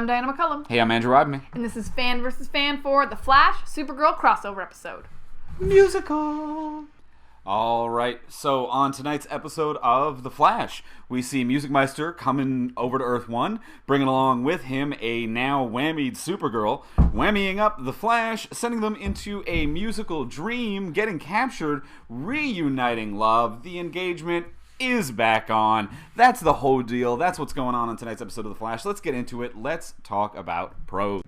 I'm Diana McCullum. Hey, I'm Andrew Rodney. And this is Fan vs. Fan for the Flash Supergirl crossover episode. Musical! Alright, so on tonight's episode of The Flash, we see Music Meister coming over to Earth 1, bringing along with him a now whammied Supergirl, whammying up The Flash, sending them into a musical dream, getting captured, reuniting love, the engagement is back on. That's the whole deal. That's what's going on tonight's episode of The Flash. Let's get into it. Let's talk about pros.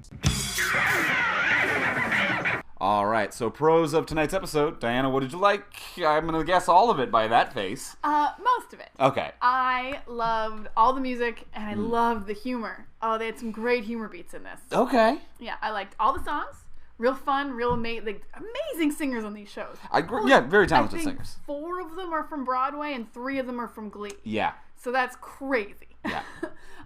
Alright, so pros of tonight's episode. Diana, what did you like? I'm going to guess all of it by that face. Most of it. Okay. I loved all the music, and I loved the humor. Oh, they had some great humor beats in this. Okay. Yeah, I liked all the songs. Real fun, real amazing singers on these shows. Very talented I think singers. 4 of them are from Broadway, and 3 of them are from Glee. Yeah. So that's crazy. Yeah.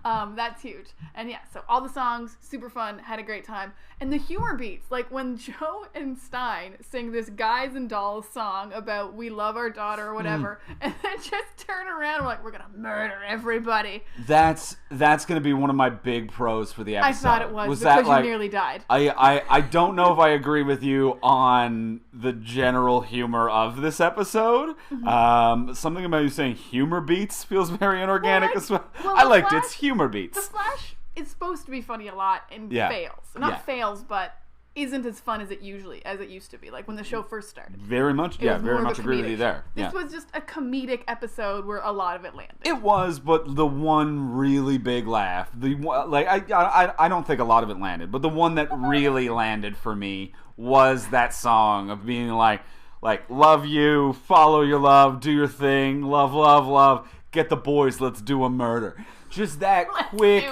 That's huge. And yeah, so all the songs, super fun, had a great time. And the humor beats, like when Joe and Stein sing this Guys and Dolls song about we love our daughter or whatever, and then just turn around and we're like, we're gonna murder everybody. That's gonna be one of my big pros for the episode. I thought it was because that, you nearly died. I don't know if I agree with you on the general humor of this episode. Mm-hmm. Something about you saying humor beats feels very inorganic as well. Well, I liked Flash, its humor beats. The Flash is supposed to be funny a lot and fails. Not fails, but isn't as fun as it used to be. Like when the show first started. Very much agree with you there. This was just a comedic episode where a lot of it landed. It was, but the one really big laugh, I don't think a lot of it landed, but the one that really landed for me was that song of being like love you, follow your love, do your thing, love, love, love, get the boys, let's do a murder. Just that quick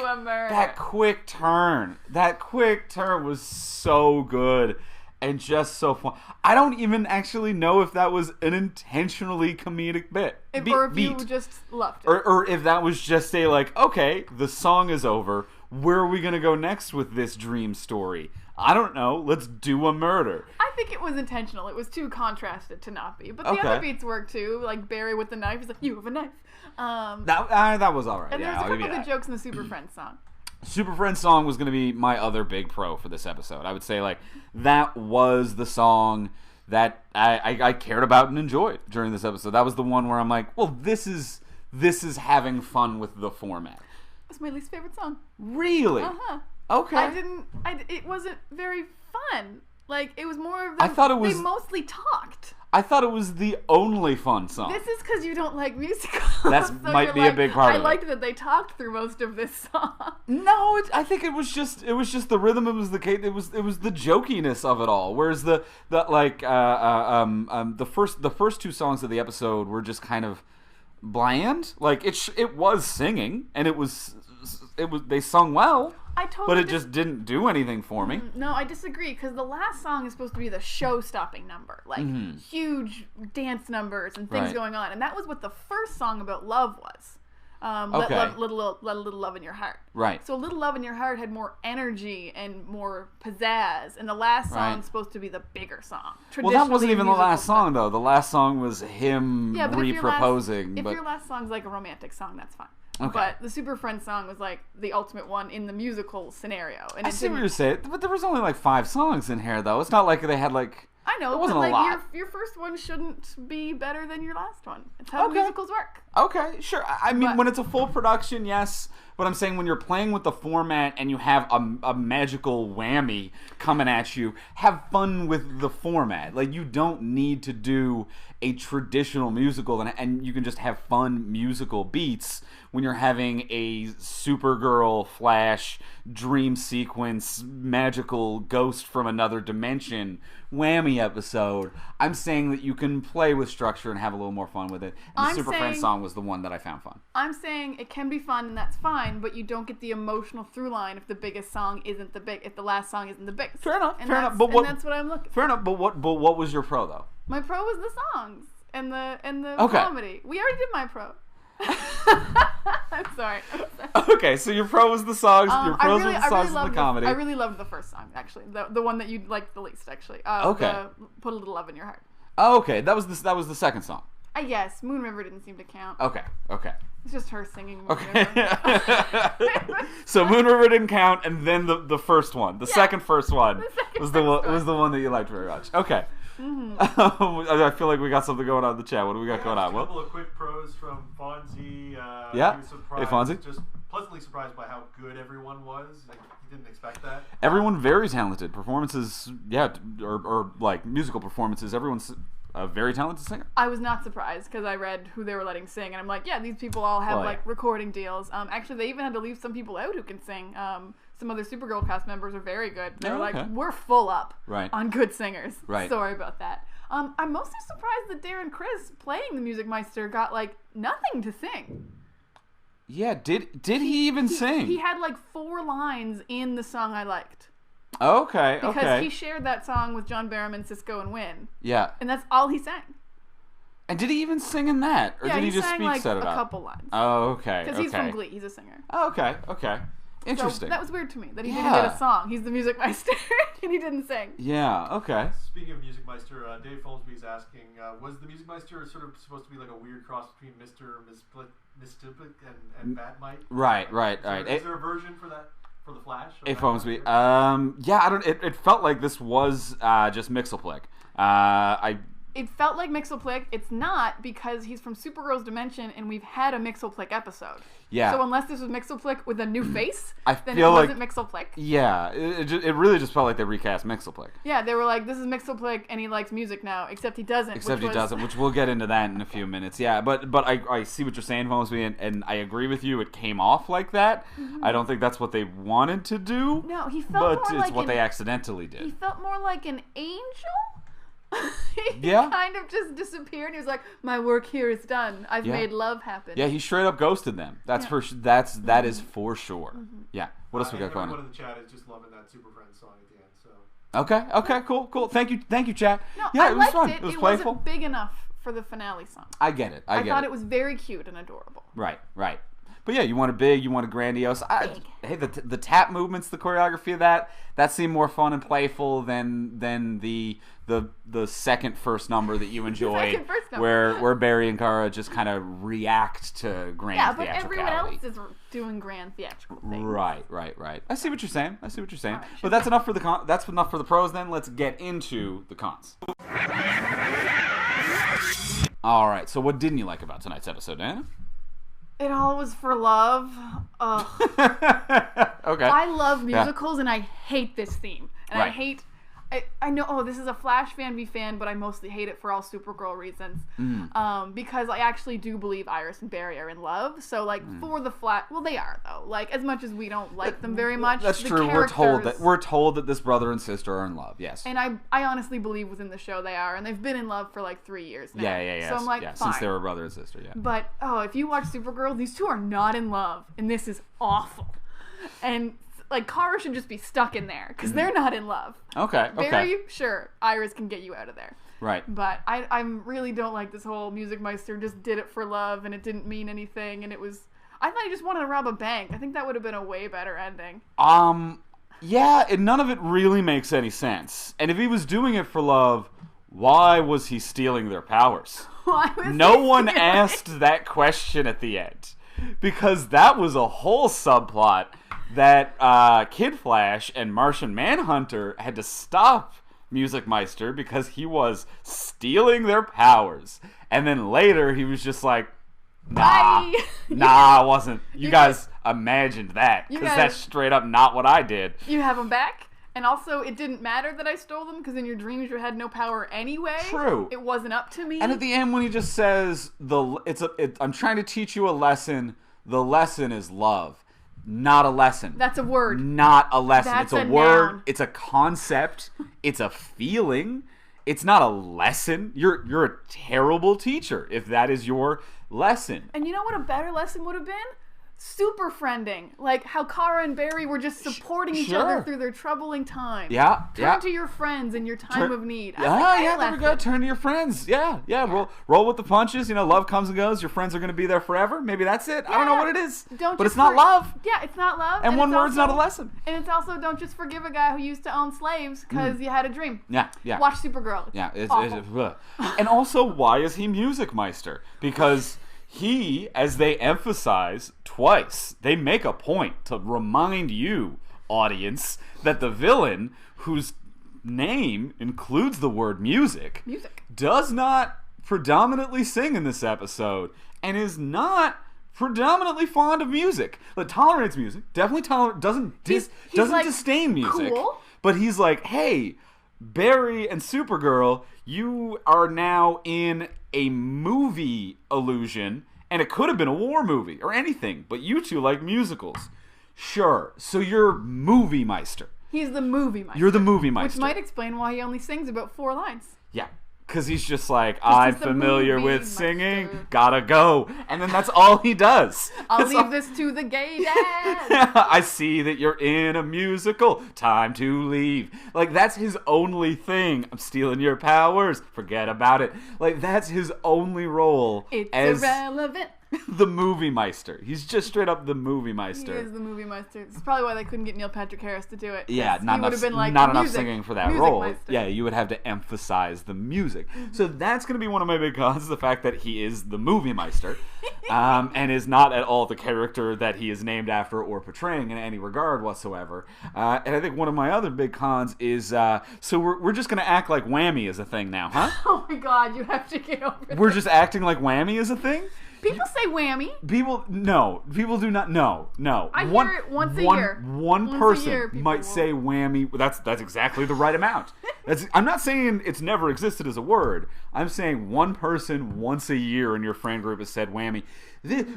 turn. That quick turn was so good and just so fun. I don't even actually know if that was an intentionally comedic bit. Or if you just loved it. Or if that was just okay, the song is over. Where are we going to go next with this dream story? I don't know. Let's do a murder. I think it was intentional. It was too contrasted to not be. But the other beats work too. Like Barry with the knife. He's like, you have a knife. That was all right. And there's a couple of good jokes in the Super Friends song. Super Friends song was going to be my other big pro for this episode. I would say that was the song that I cared about and enjoyed during this episode. That was the one where I'm like, well, this is having fun with the format. It's my least favorite song. Really? Uh-huh. Okay. It wasn't very fun. Like, it was more of they mostly talked. I thought it was the only fun song. This is because you don't like musicals. That might be a big part of it. I liked that they talked through most of this song. No, I think it was just the rhythm. It was the jokiness of it all. Whereas the first 2 songs of the episode were just kind of bland. Like it was singing and it was they sung well. But it just didn't do anything for me. No, I disagree, because the last song is supposed to be the show-stopping number. Like, huge dance numbers and things going on. And that was what the first song about love was. Let a little love in your heart. Right. So a little love in your heart had more energy and more pizzazz. And the last song is supposed to be the bigger song. Well, that wasn't even the last song, though. The last song was him re-proposing. If your last song's like a romantic song, that's fine. Okay. But the Super Friends song was like the ultimate one in the musical scenario. And I see what you're saying, but there was only 5 songs in here, though. It's not like they had I know, it wasn't but a lot. Your first one shouldn't be better than your last one. It's how musicals work. Okay, sure. I mean, when it's a full production, yes. But I'm saying when you're playing with the format and you have a magical whammy coming at you, have fun with the format. Like, you don't need to do a traditional musical and you can just have fun musical beats when you're having a Supergirl, Flash, dream sequence, magical ghost from another dimension whammy episode. I'm saying that you can play with structure and have a little more fun with it. And the Super Friends song was the one that I found fun. I'm saying it can be fun and that's fine, but you don't get the emotional through line if the biggest song isn't if the last song isn't the biggest. Fair enough. And that's what I'm looking for. Fair enough. But what was your pro though? My pro was the songs and the comedy. We already did my pro. I'm sorry. Okay, so your pro was the songs. Your pros were the songs and the comedy. I really loved the first song, actually. The one that you liked the least, actually. Okay. Put a Little Love in Your Heart. Oh, okay, that was the second song. I guess Moon River didn't seem to count. Okay. It's just her singing Moon Okay. River. So Moon River didn't count, and then the first one, the second first one, was the one that you liked very much. Okay. Mm-hmm. I feel like we got something going on in the chat. What do we got going on? A couple of quick pros from Fonzie. Yeah. He was surprised, Hey, Fonzie. just pleasantly surprised by how good everyone was. Like, he didn't expect that. Everyone very talented. Performances, or like musical performances. Everyone's a very talented singer. I was not surprised because I read who they were letting sing, and I'm like, yeah, these people all have recording deals. Actually, they even had to leave some people out who can sing. Some other Supergirl cast members are very good. They're like, we're full up on good singers. Right. Sorry about that. I'm mostly surprised that Darren Criss playing the Music Meister got like nothing to sing. Yeah, did he even sing? He had like 4 lines in the song I liked. Okay. Because he shared that song with John Barrowman, Cisco, and Wynn. Yeah. And that's all he sang. And did he even sing in that? Or did he just sang speak like set it a up? couple lines. Oh, okay. Because he's from Glee. He's a singer. Oh, okay. Interesting. So that was weird to me, that he didn't get a song. He's the Music Meister, and he didn't sing. Yeah, okay. Speaking of Music Meister, Dave Folmsby's asking, was the Music Meister sort of supposed to be like a weird cross between Mr. Mistipic and Batmite? Right. Is there a version for that? For the Flash? Hey, Folmsby. Yeah, I don't. It felt like this was just Mixelplick. It felt like Mixelplick. It's not, because he's from Supergirl's Dimension, and we've had a Mixelplick episode. Yeah. So unless this was Mixelplick with a new face, then it feel wasn't Mixelplick. Yeah, it really just felt like they recast Mixelplick. Yeah, they were like, this is Mixelplick, and he likes music now, except he doesn't. Which we'll get into that in a few minutes. Yeah, but I see what you're saying, Folmsby, and I agree with you. It came off like that. Mm-hmm. I don't think that's what they wanted to do. No, he felt but more it's like what they accidentally did. He felt more like an angel. He Yeah. kind of just disappeared. He was like, "My work here is done. I've made love happen." Yeah, he straight up ghosted them. That is for sure. Mm-hmm. Yeah. What else we got going on? Everyone in the chat is just loving that Super Friends song at the end. So. Okay, cool. Thank you, chat. No, yeah, I it was liked fun. It was playful. Wasn't big enough for the finale song. I get it. I thought it was very cute and adorable. Right. But yeah, you want it big, you want it grandiose. Hey, the tap movements, the choreography of that seemed more fun and playful than the second first number that you enjoy, where Barry and Kara just kind of react to grand theatricality. Yeah, but everyone else is doing grand theatrical things. Right. I see what you're saying. Right, but that's enough for that's enough for the pros. Then let's get into the cons. All right. So what didn't you like about tonight's episode, Anna? It all was for love. Okay. I love musicals, and I hate this theme. And right. I know, this is a Flash fan v fan, but I mostly hate it for all Supergirl reasons. Because I actually do believe Iris and Barry are in love. So, for the Flash, well, they are, though. Like, as much as we don't like them very much. That's true. We're told that this brother and sister are in love, yes. And I honestly believe within the show they are. And they've been in love for, 3 years now. Yeah. So I'm like, fine. Since they were brother and sister, yeah. But, if you watch Supergirl, these two are not in love. And this is awful. And... Kara should just be stuck in there, because they're not in love. Okay. Barry, sure, Iris can get you out of there. Right. But I really don't like this whole Music Meister just did it for love, and it didn't mean anything, and it was... I thought he just wanted to rob a bank. I think that would have been a way better ending. Yeah, and none of it really makes any sense. And if he was doing it for love, why was he stealing their powers? No one asked that question at the end. Because that was a whole subplot that Kid Flash and Martian Manhunter had to stop Music Meister because he was stealing their powers. And then later he was just like, nah, I wasn't. You guys imagined that, because that's straight up not what I did. You have them back? And also, it didn't matter that I stole them, because in your dreams you had no power anyway. True. It wasn't up to me. And at the end, when he just says, I'm trying to teach you a lesson. The lesson is love. Not a lesson. That's a word. Not a lesson. That's it's a word. Noun. It's a concept. It's a feeling. It's not a lesson. You're a terrible teacher if that is your lesson. And you know what a better lesson would have been? super friending, like how Kara and Barry were just supporting each other through their troubling times. Turn to your friends in your time of need. There we go. Turn to your friends. Roll with the punches. Love comes and goes. Your friends are going to be there forever. Maybe that's it. I don't know what it is. But it's not love. Yeah, it's not love. And one word's not a lesson. And it's also, don't just forgive a guy who used to own slaves because you had a dream. Yeah. Watch Supergirl. And also, why is he Music Meister? Because he, as they emphasize twice, they make a point to remind you, audience, that the villain, whose name includes the word music, does not predominantly sing in this episode and is not predominantly fond of music. But tolerates music, definitely doesn't disdain music. Cool. But he's like, hey, Barry and Supergirl, you are now in a movie illusion, and it could have been a war movie or anything, but you two like musicals. Sure, so you're Movie Meister. He's the Movie Meister. You're the Movie Meister. Which might explain why he only sings about 4 lines. Yeah. Because he's just like, I'm familiar with singing, gotta go. And then that's all he does. I'll leave this to the gay dad. I see that you're in a musical. Time to leave. Like, that's his only thing. I'm stealing your powers. Forget about it. Like, that's his only role. It's as irrelevant. The Movie Meister. He's just straight up the Movie Meister. He is the Movie Meister. It's probably why they couldn't get Neil Patrick Harris to do it. Yeah, not enough singing for that role. Meister. Yeah, you would have to emphasize the music. So that's going to be one of my big cons, the fact that he is the Movie Meister, and is not at all the character that he is named after or portraying in any regard whatsoever. And I think one of my other big cons is, so we're just going to act like Whammy is a thing now, huh? Oh my god, you have to get over it. We're just acting like Whammy is a thing? People say whammy. People do not. No. I hear it once a year. One person might say whammy. That's exactly the right amount. I'm not saying it's never existed as a word. I'm saying one person once a year in your friend group has said whammy.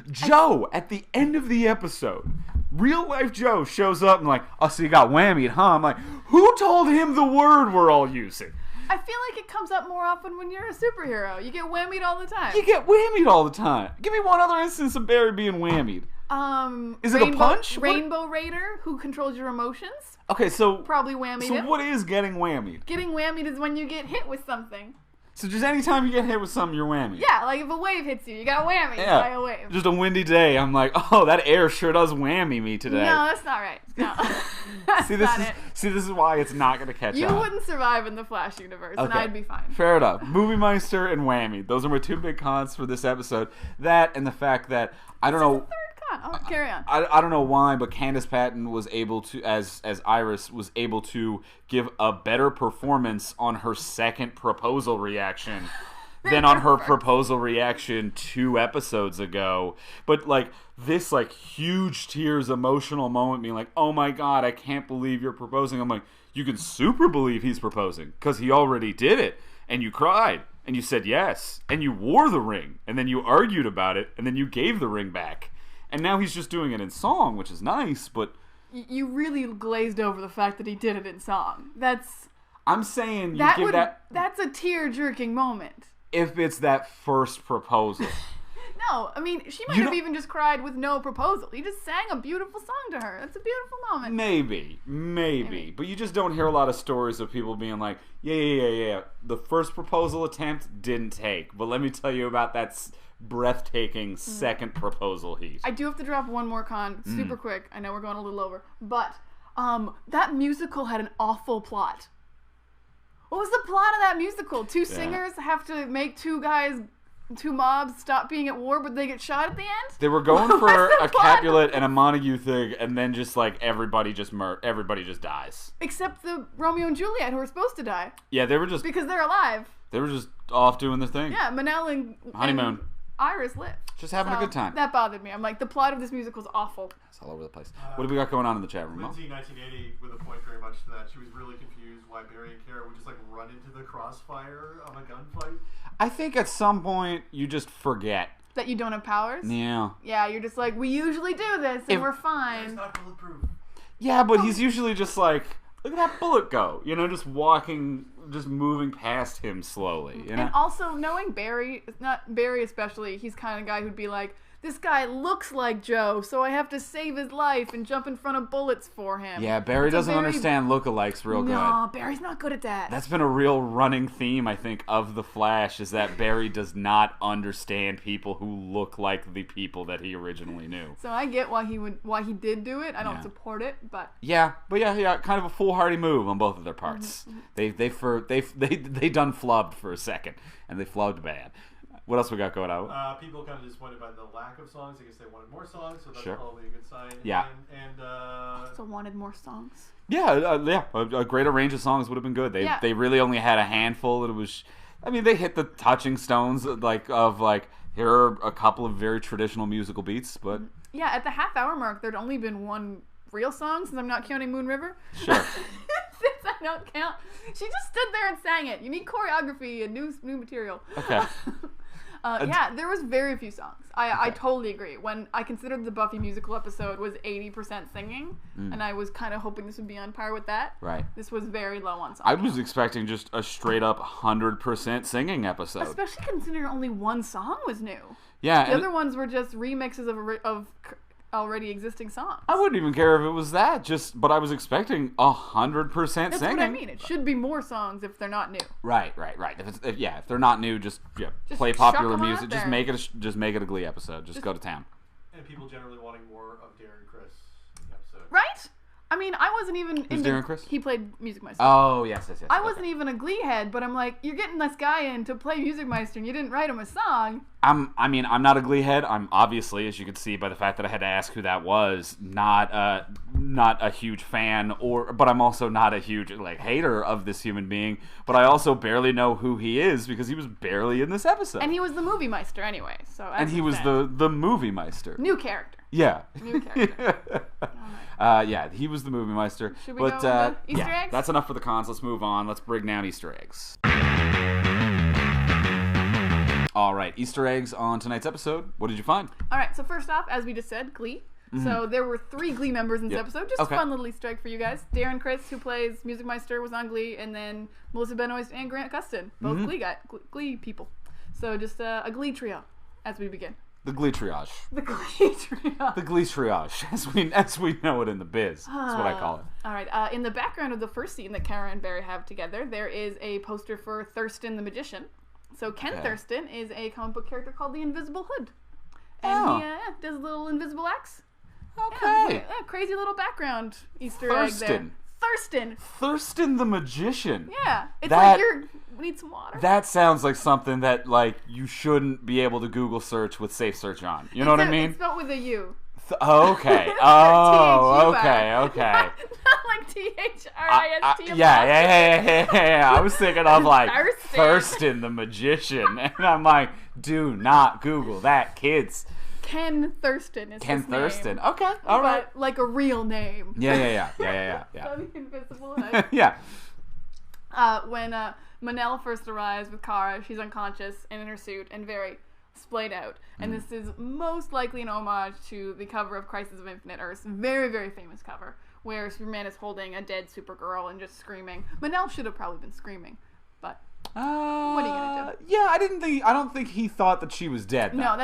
Joe, at the end of the episode, real life Joe shows up and like, oh, so you got whammied, huh? I'm like, who told him the word we're all using? I feel like it comes up more often when you're a superhero. You get whammied all the time. You get whammied all the time. Give me one other instance of Barry being whammied. Is it a punch? Rainbow Raider, who controls your emotions. Okay, so probably whammied. So what is getting whammied? Getting whammied is when you get hit with something. So just anytime you get hit with something, you're whammied. Yeah, like if a wave hits you, you got whammied by a wave. Just a windy day, I'm like, oh, that air sure does whammy me today. No, that's not right. No. This is why it's not going to catch on. You wouldn't survive in the Flash universe, and I'd be fine. Fair enough. Movie Meister and whammy. Those are my 2 big cons for this episode. That and the fact that, I don't know... carry on. I don't know why, but Candace Patton was able to, as Iris, was able to give a better performance on her second proposal reaction than on her proposal reaction 2 episodes ago. But like this, like huge tears, emotional moment, being like, "Oh my God, I can't believe you're proposing." I'm like, you can super believe he's proposing because he already did it, and you cried. And you said yes, and you wore the ring, and then you argued about it, and then you gave the ring back. And now he's just doing it in song, which is nice, but... You really glazed over the fact that he did it in song. I'm saying you give that... That's a tear-jerking moment. If it's that first proposal. No, I mean, she might have even just cried with no proposal. He just sang a beautiful song to her. That's a beautiful moment. Maybe. But you just don't hear a lot of stories of people being like, yeah. The first proposal attempt didn't take. But let me tell you about that breathtaking second proposal heat. I do have to drop one more con super quick. I know we're going a little over. But that musical had an awful plot. What was the plot of that musical? 2 singers have to make 2 mobs stop being at war, but they get shot at the end? They were going for a Capulet and a Montague thing, and then just like everybody just dies. Except the Romeo and Juliet, who were supposed to die. Yeah, they were just... Because they're alive. They were just off doing their thing. Yeah, Manel and... Honeymoon. Iris lived. Just having a good time. That bothered me. I'm like, the plot of this musical is awful. It's all over the place. What do we got going on in the chat room? Lindsay, 1980, with a point very much to that. She was really confused why Barry and Kara would just like run into the crossfire of a gunfight. I think at some point you just forget. That you don't have powers? Yeah. Yeah, you're just like, we usually do this and we're fine. It's not bulletproof. Yeah, but he's usually just like, look at that bullet go. You know, just walking, just moving past him slowly. You know? And also, knowing Barry, not Barry especially, he's kind of guy who'd be like, this guy looks like Joe, so I have to save his life and jump in front of bullets for him. Yeah, Barry doesn't understand lookalikes real good. No, Barry's not good at that. That's been a real running theme, I think, of The Flash, is that Barry does not understand people who look like the people that he originally knew. So I get why he did do it. I don't support it, but yeah, kind of a foolhardy move on both of their parts. They done flubbed for a second, and they flubbed bad. What else we got going on? People kind of disappointed by the lack of songs. I guess they wanted more songs, so that's Sure. probably a good sign. Yeah. And also wanted more songs. Yeah, a greater range of songs would have been good. They really only had a handful, and it was, I mean, they hit the touching stones of here are a couple of very traditional musical beats, but yeah, at the half-hour mark, there'd only been one real song, since I'm not counting Moon River. Sure. Since I don't count, she just stood there and sang it. You need choreography and new material. Okay. Yeah, there was very few songs. I totally agree. When I considered the Buffy musical episode was 80% singing, and I was kind of hoping this would be on par with that. Right. This was very low on songs. I was expecting just a straight up 100% singing episode. Especially considering only one song was new. Yeah. The other ones were just remixes of already existing songs. I wouldn't even care if it was that, but I was expecting 100% singing. That's what I mean. It should be more songs if they're not new. Right. If they're not new, just play popular chuck 'em music. out Just there. make it a Glee episode. Just go to town. And people generally wanting more of Darren Criss in the episode. Right? I mean, I wasn't even Who's Darren Criss? He played Music Meister. Oh, yes. I wasn't even a Glee head, but I'm like, you're getting this guy in to play Music Meister, and you didn't write him a song. I'm not a Glee head. I'm obviously, as you can see by the fact that I had to ask who that was, not a huge fan, but I'm also not a huge hater of this human being. But I also barely know who he is because he was barely in this episode. And he was the Movie Meister anyway. And he was the Movie Meister. New character. Yeah. New character. Yeah, he was the Movie Meister. Should we go with the Easter eggs? That's enough for the cons. Let's move on. Let's bring down Easter eggs. All right, Easter eggs on tonight's episode. What did you find? All right, so first off, as we just said, Glee. So there were 3 Glee members in this episode. Just a fun little Easter egg for you guys. Darren Criss, who plays Music Meister, was on Glee, and then Melissa Benoist and Grant Gustin, both Glee people. So just a Glee trio as we begin. The Glee triage. The Glee trio. The Glee triage, as we know it in the biz. That's what I call it. All right. In the background of the first scene that Kara and Barry have together, there is a poster for Thurston the Magician. So Ken Thurston is a comic book character called the Invisible Hood. And he does little invisible acts. Okay. Yeah, crazy little background Easter egg there. Thurston the Magician. Yeah. It's like we need some water. That sounds like something that you shouldn't be able to Google search with safe search on. You know what I mean? It's spelled with a U. Okay. Oh, okay. Not like THRIST. Yeah. I was thinking of Thurston the Magician. And I'm like, do not Google that, kids. Ken Thurston is Ken his Thurston. name. Okay. All right. But like a real name. Yeah. The Invisible Hood. Yeah. When Manel first arrives with Kara, she's unconscious and in her suit and very splayed out. And this is most likely an homage to the cover of Crisis of Infinite Earths. Very, very famous cover, where Superman is holding a dead Supergirl and just screaming. Manel should have probably been screaming, but what are you gonna do? Yeah, I don't think he thought that she was dead. No,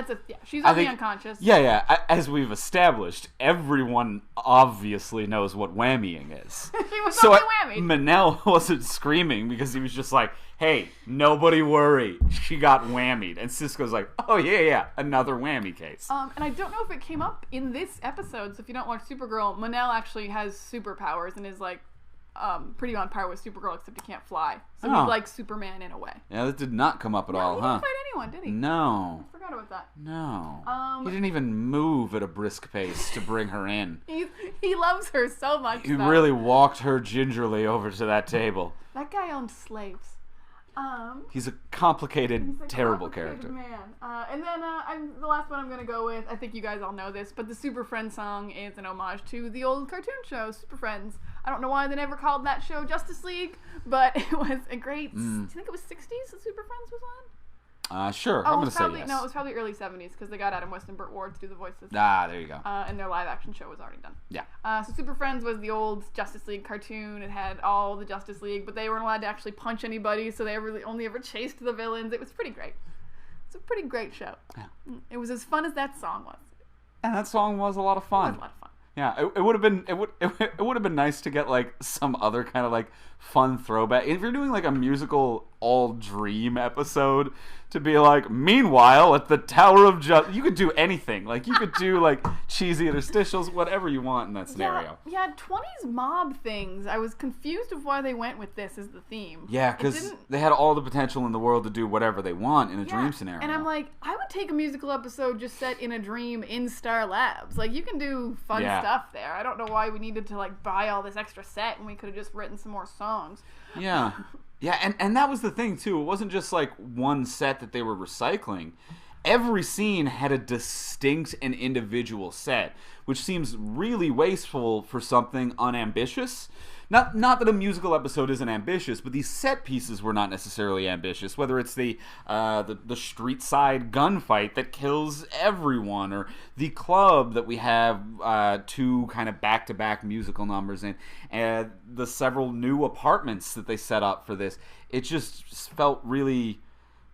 she's only unconscious. Yeah. As we've established, everyone obviously knows what whammying is. He was only whammied. Manel wasn't screaming because he was just like, "Hey, nobody worry, she got whammied." And Cisco's like, "Oh yeah, another whammy case." And I don't know if it came up in this episode. So if you don't watch Supergirl, Manel actually has superpowers and is pretty on par with Supergirl, except he can't fly. So he's like Superman in a way. Yeah, that did not come up at all, he huh? didn't fight anyone, did he? No. I forgot about that. No. He didn't even move at a brisk pace to bring her in. He loves her so much. He really walked her gingerly over to that table. That guy owned slaves. He's a complicated, terrible character. Man. And then the last one I'm going to go with, I think you guys all know this, but the Super Friends song is an homage to the old cartoon show, Super Friends. I don't know why they never called that show Justice League, but it was a great, do you think it was 60s that Super Friends was on? Sure. I'm going to say yes. No, it was probably early 70s because they got Adam West and Burt Ward to do the voices. There you go. And their live action show was already done. Yeah. So Super Friends was the old Justice League cartoon. It had all the Justice League, but they weren't allowed to actually punch anybody, so they only ever chased the villains. It was pretty great. It's a pretty great show. Yeah. It was as fun as that song was. And that song was a lot of fun. It was a lot of fun. Yeah, it would have been it would have been nice to get like some other kind of like fun throwback. If you're doing like a musical all dream episode, to be like, meanwhile at the Tower of Justice, you could do anything. Like you could do like cheesy interstitials, whatever you want in that scenario. Yeah, 20s mob things. I was confused of why they went with this as the theme. Yeah, because they had all the potential in the world to do whatever they want in a dream scenario. And I'm like, I would take a musical episode just set in a dream in Star Labs. Like, you can do fun stuff there. I don't know why we needed to, like, buy all this extra set when we could have just written some more songs. Yeah. Yeah, and that was the thing, too. It wasn't just, like, one set that they were recycling. Every scene had a distinct and individual set, which seems really wasteful for something unambitious. Not that a musical episode isn't ambitious, but these set pieces were not necessarily ambitious. Whether it's the street side gunfight that kills everyone, or the club that we have two kind of back-to-back musical numbers in, and the several new apartments that they set up for this, it just felt really...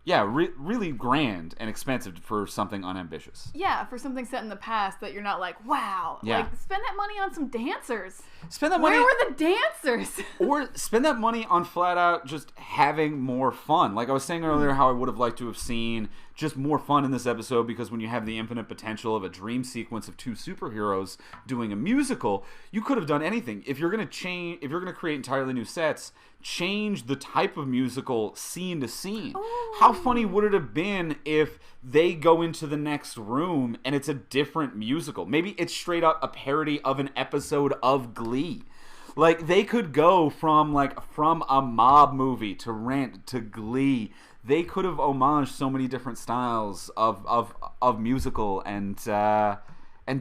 Yeah, really grand and expensive for something unambitious. Yeah, for something set in the past that you're not like, wow. Yeah. Like, spend that money on some dancers. Spend that money. Where were the dancers? Or spend that money on flat out just having more fun. Like I was saying earlier, how I would have liked to have seen just more fun in this episode, because when you have the infinite potential of a dream sequence of two superheroes doing a musical, you could have done anything. If you're gonna create entirely new sets, change the type of musical scene to scene. Ooh. How funny would it have been if they go into the next room and it's a different musical? Maybe it's straight up a parody of an episode of Glee. Like, they could go from a mob movie to Rent to Glee. They could have homaged so many different styles of musical and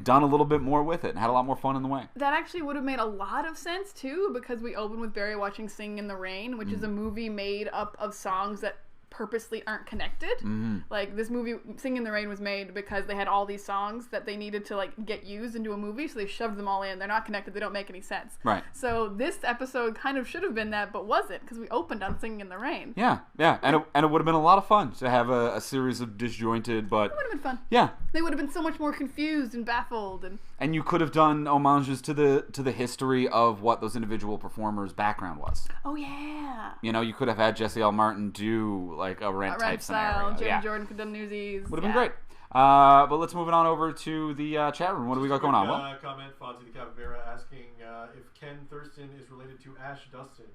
done a little bit more with it and had a lot more fun in the way. That actually would have made a lot of sense, too, because we open with Barry watching Singing in the Rain, which is a movie made up of songs that purposely aren't connected. Mm-hmm. Like, this movie, Singing in the Rain, was made because they had all these songs that they needed to, like, get used into a movie, so they shoved them all in. They're not connected. They don't make any sense. Right. So this episode kind of should have been that, but wasn't, because we opened on Singing in the Rain. Yeah. And it would have been a lot of fun to have a series of disjointed, but... It would have been fun. Yeah. They would have been so much more confused and baffled. And you could have done homages to the history of what those individual performers' background was. Oh, yeah. You know, you could have had Jesse L. Martin do, like, a Rent-type scenario. Jamie Jordan could have done Newsies. Would have been great. But let's move it on over to the chat room. What do we got going on? Comment, Fonzie the Capybara, asking if Ken Thurston is related to Ash Dustin.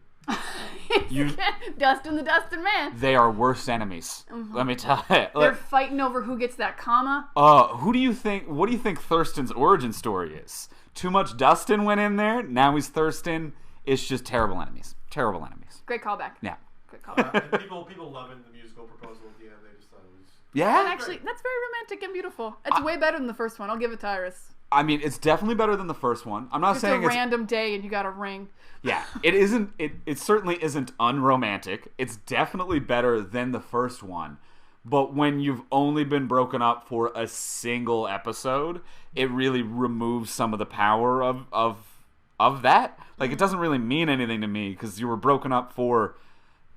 Dustin the Dustin Man. They are worst enemies. Mm-hmm. Let me tell you. They're fighting over who gets that comma. What do you think Thurston's origin story is? Too much Dustin went in there. Now he's Thurston. It's just terrible enemies. Terrible enemies. Great callback. Yeah. Great callback. And people loving the musical proposal at the end. They just thought it was... Yeah. And actually, that's very romantic and beautiful. It's way better than the first one. I'll give it to Iris. I mean, it's definitely better than the first one. I'm not saying it's a random day and you got a ring. Yeah, it isn't. It certainly isn't unromantic. It's definitely better than the first one. But when you've only been broken up for a single episode, it really removes some of the power of that. Like, it doesn't really mean anything to me because you were broken up for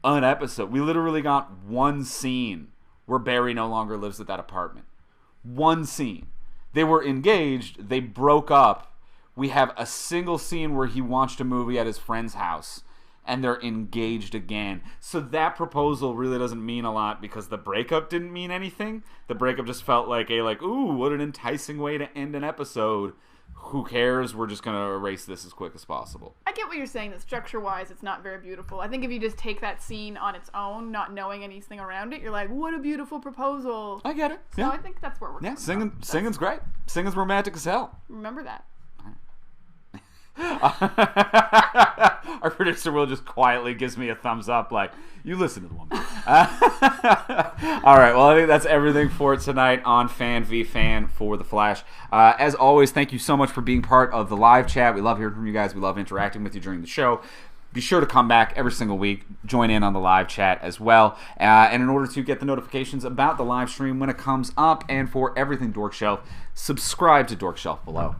an episode. We literally got one scene where Barry no longer lives at that apartment. One scene. They were engaged. They broke up. We have a single scene where he watched a movie at his friend's house, and they're engaged again. So that proposal really doesn't mean a lot because the breakup didn't mean anything. The breakup just felt like ooh, what an enticing way to end an episode. Who cares? We're just going to erase this as quick as possible. I get what you're saying, that structure-wise, it's not very beautiful. I think if you just take that scene on its own, not knowing anything around it, you're like, what a beautiful proposal. I get it. So yeah. I think that's where we're going. Yeah, singing's great. Singing's romantic as hell. Remember that. Our producer Will just quietly gives me a thumbs up like, you listen to the woman. All right, well, I think that's everything for tonight on Fan v Fan for The Flash. As always, thank you so much for being part of the live chat. We love hearing from you guys. We love interacting with you during the show. Be sure to come back every single week, join in on the live chat as well. And in order to get the notifications about the live stream when it comes up and for everything Dork Shelf, subscribe to Dork Shelf below.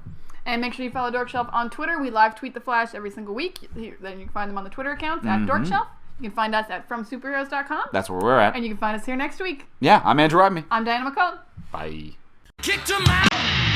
And make sure you follow Dork Shelf on Twitter. We live tweet The Flash every single week. Then you can find them on the Twitter accounts at Dork Shelf. You can find us at FromSuperheroes.com. That's where we're at. And you can find us here next week. Yeah, I'm Andrew Rodney. I'm Diana McCullough. Bye. Kicked him out.